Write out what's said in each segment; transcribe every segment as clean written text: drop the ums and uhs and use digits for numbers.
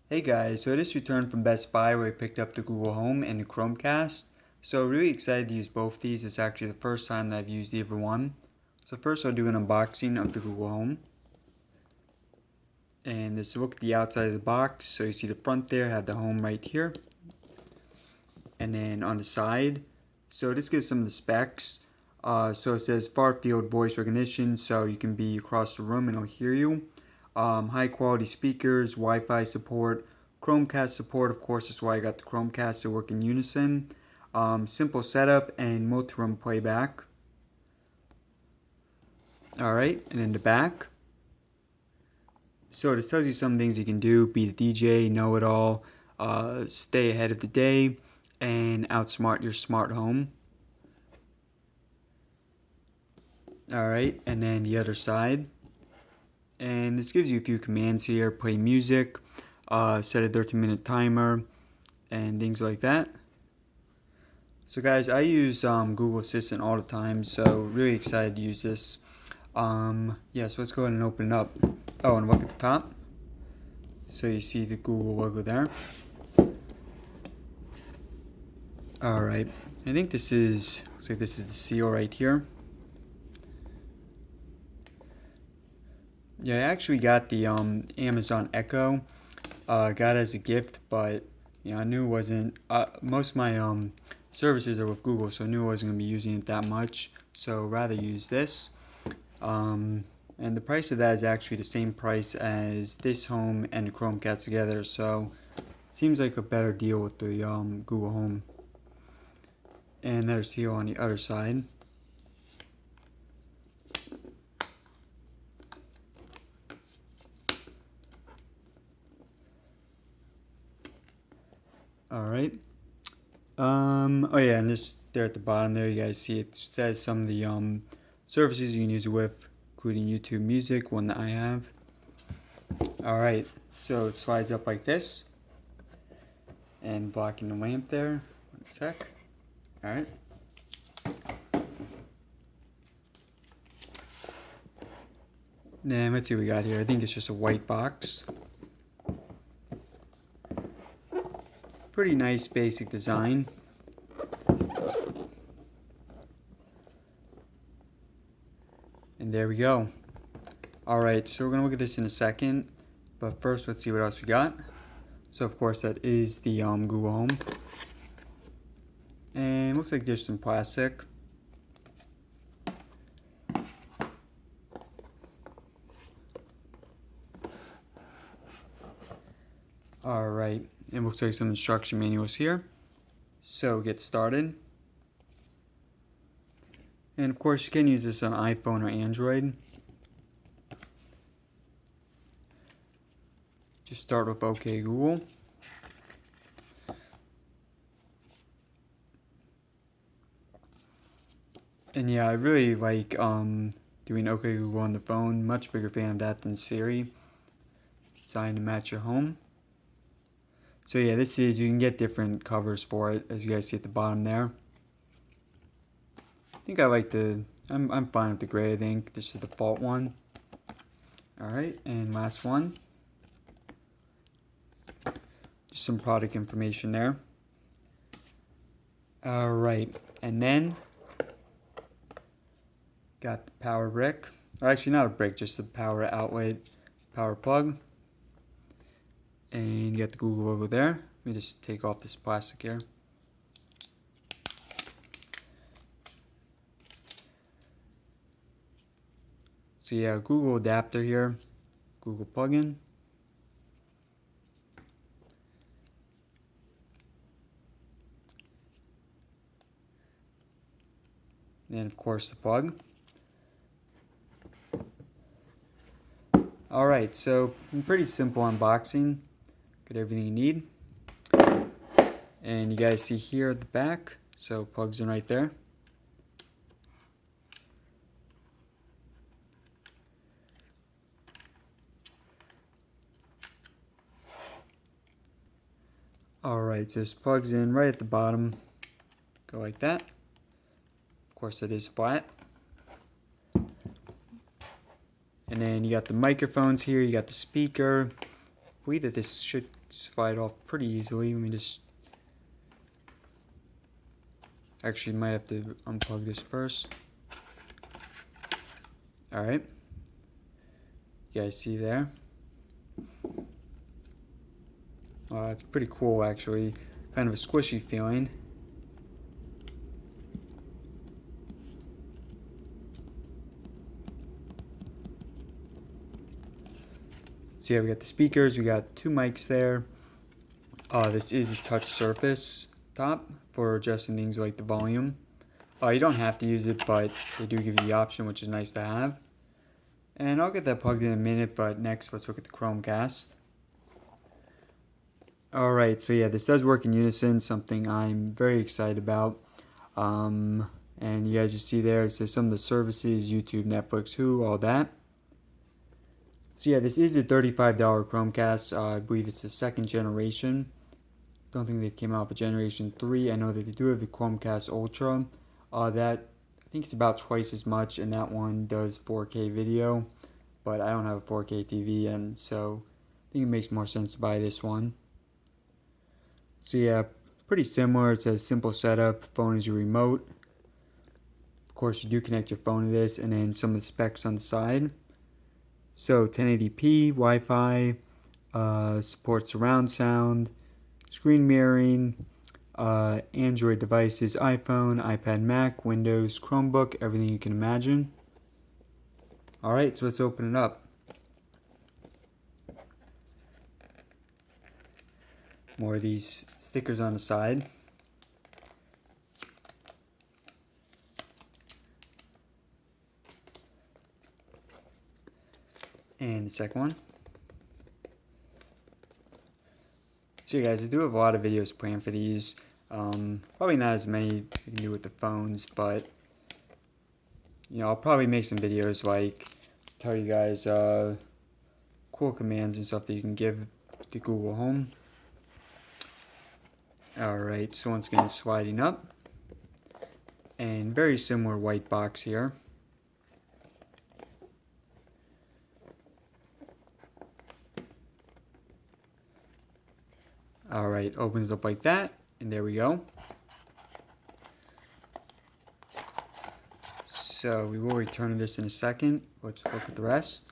Hey guys, so I just returned from Best Buy where I picked up the Google Home and the Chromecast. So really excited to use both these. It's actually the first time that I've used either one. So first I'll do an unboxing of the Google Home. And this look at the outside of the box. So you see the front there, have the home right here. And then on the side, so this gives some of the specs. So it says far field voice recognition, so you can be across the room and it'll hear you. High quality speakers, Wi-Fi support, Chromecast support, of course that's why I got the Chromecast to work in unison. Simple setup and multi-room playback. Alright, and then the back. So this tells you some things you can do, be the DJ, know it all, stay ahead of the day, and outsmart your smart home. Alright, and then the other side. And this gives you a few commands here, play music, set a 13-minute timer, and things like that. So guys, I use Google Assistant all the time, so really excited to use this. Yeah, so let's go ahead and open it up. Oh, and look at the top. So you see the Google logo there. Alright, I think this is, looks like this is the seal right here. Yeah, I actually got the Amazon Echo. Got it as a gift, but I knew it wasn't. Most of my services are with Google, so I knew I wasn't gonna be using it that much. So rather use this. And the price of that is actually the same price as this Home and the Chromecast together. So seems like a better deal with the Google Home. And there's seal on the other side. Alright. Oh yeah, and just there at the bottom there, you guys see it says some of the services you can use it with, including YouTube Music, one that I have. Alright, so it slides up like this. And blocking the lamp there. One sec. Alright. Then let's see what we got here. I think it's just a white box. Pretty nice basic design. And there we go. Alright, so we're going to look at this in a second. But first, let's see what else we got. So of course that is the Google Home. And it looks like there's some plastic. Alright, it looks like some instruction manuals here. So get started. And of course you can use this on iPhone or Android. Just start with OK Google. And yeah, I really like doing OK Google on the phone. Much bigger fan of that than Siri. Designed to match your home. So yeah, this is, you can get different covers for it, as you guys see at the bottom there. I think I like I'm fine with the gray, I think. This is the default one. Alright, and last one. Just some product information there. Alright, and then got the power brick. Or actually not a brick, just a power outlet, power plug. And you got the Google logo there. Let me just take off this plastic here. So yeah, Google adapter here, Google plugin. And of course the plug. Alright, so pretty simple unboxing. Got everything you need. And you guys see here at the back, so plugs in right there. Alright, so this plugs in right at the bottom. Go like that. Of course it is flat. And then you got the microphones here, you got the speaker, believe that this should slide off pretty easily. Let me just... Actually, might have to unplug this first. Alright. You guys see there? It's pretty cool, actually. Kind of a squishy feeling. So yeah, we got the speakers, we got 2 mics there. This is a touch surface top for adjusting things like the volume. You don't have to use it, but they do give you the option, which is nice to have. And I'll get that plugged in a minute, but next let's look at the Chromecast. Alright, so yeah, this does work in unison, something I'm very excited about. And you guys just see there, it says some of the services, YouTube, Netflix, Hulu, all that. So yeah, this is a $35 Chromecast. I believe it's the 2nd generation. Don't think they came out for Generation 3. I know that they do have the Chromecast Ultra. That, I think it's about twice as much, and that one does 4K video. But I don't have a 4K TV, and so I think it makes more sense to buy this one. So yeah, pretty similar. It says simple setup, phone is your remote. Of course, you do connect your phone to this, and then some of the specs on the side. So 1080p, Wi-Fi, supports surround sound, screen mirroring, Android devices, iPhone, iPad, Mac, Windows, Chromebook, everything you can imagine. Alright, so let's open it up. More of these stickers on the side. And the second one. So yeah, guys, I do have a lot of videos planned for these. Probably not as many you can do with the phones, but you know, I'll probably make some videos like tell you guys cool commands and stuff that you can give to Google Home. Alright, so once again, sliding up. And very similar white box here. Alright, opens up like that, and there we go. So we will return this in a second. Let's look at the rest.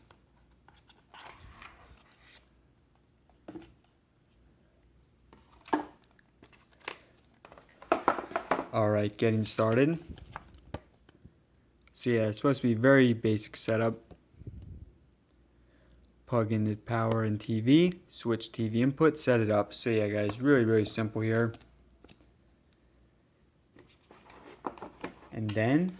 Alright, getting started. So yeah, it's supposed to be very basic setup. Plug in the power and TV, switch TV input, set it up. So yeah, guys, really simple here. And then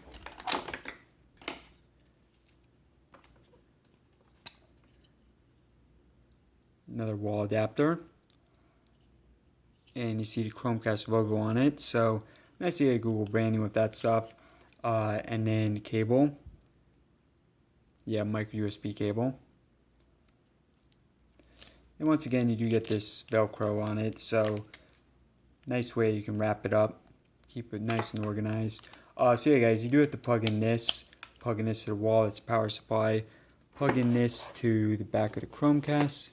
another wall adapter. And you see the Chromecast logo on it. So nice to get Google branding with that stuff. And then the cable. Yeah, micro USB cable. And once again, you do get this Velcro on it, so nice way you can wrap it up, keep it nice and organized. So yeah, guys, you do have to plug in this to the wall. It's a power supply. Plug in this to the back of the Chromecast.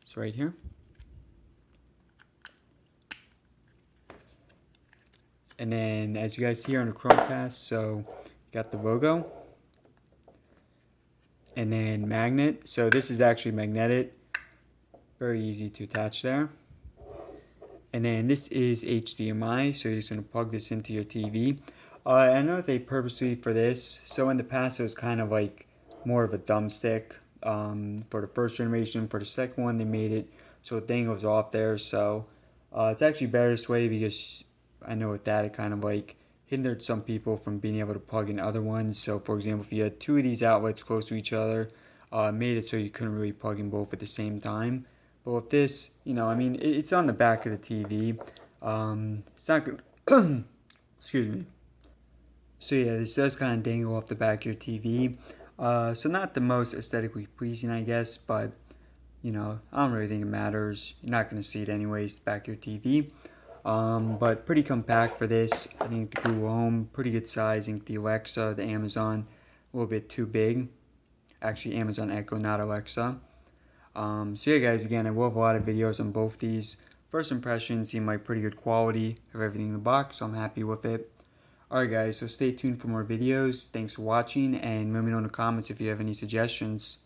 It's right here. And then, as you guys see here on the Chromecast, so you got the logo. And then magnet. So this is actually magnetic. Very easy to attach there. And then this is HDMI. So you're just going to plug this into your TV. I know they purposely for this. So in the past it was kind of like more of a thumbstick for the first generation. For the second one they made it so the thing goes off there. So it's actually better this way because I know with that it kind of like hindered some people from being able to plug in other ones. So for example, if you had 2 of these outlets close to each other, made it so you couldn't really plug in both at the same time. But with this, you know, I mean, it's on the back of the TV. It's not good. Excuse me. So yeah, this does kind of dangle off the back of your TV. So not the most aesthetically pleasing, I guess, but you know, I don't really think it matters. You're not going to see it anyways, back of your TV. But pretty compact for this. I think the Google Home, pretty good size. I think the Alexa, the Amazon, a little bit too big. Actually, Amazon Echo, not Alexa. So yeah, guys, again, I will have a lot of videos on both these. First impressions seem like pretty good quality of everything in the box, so I'm happy with it. Alright guys, so stay tuned for more videos. Thanks for watching, and let me know in the comments if you have any suggestions.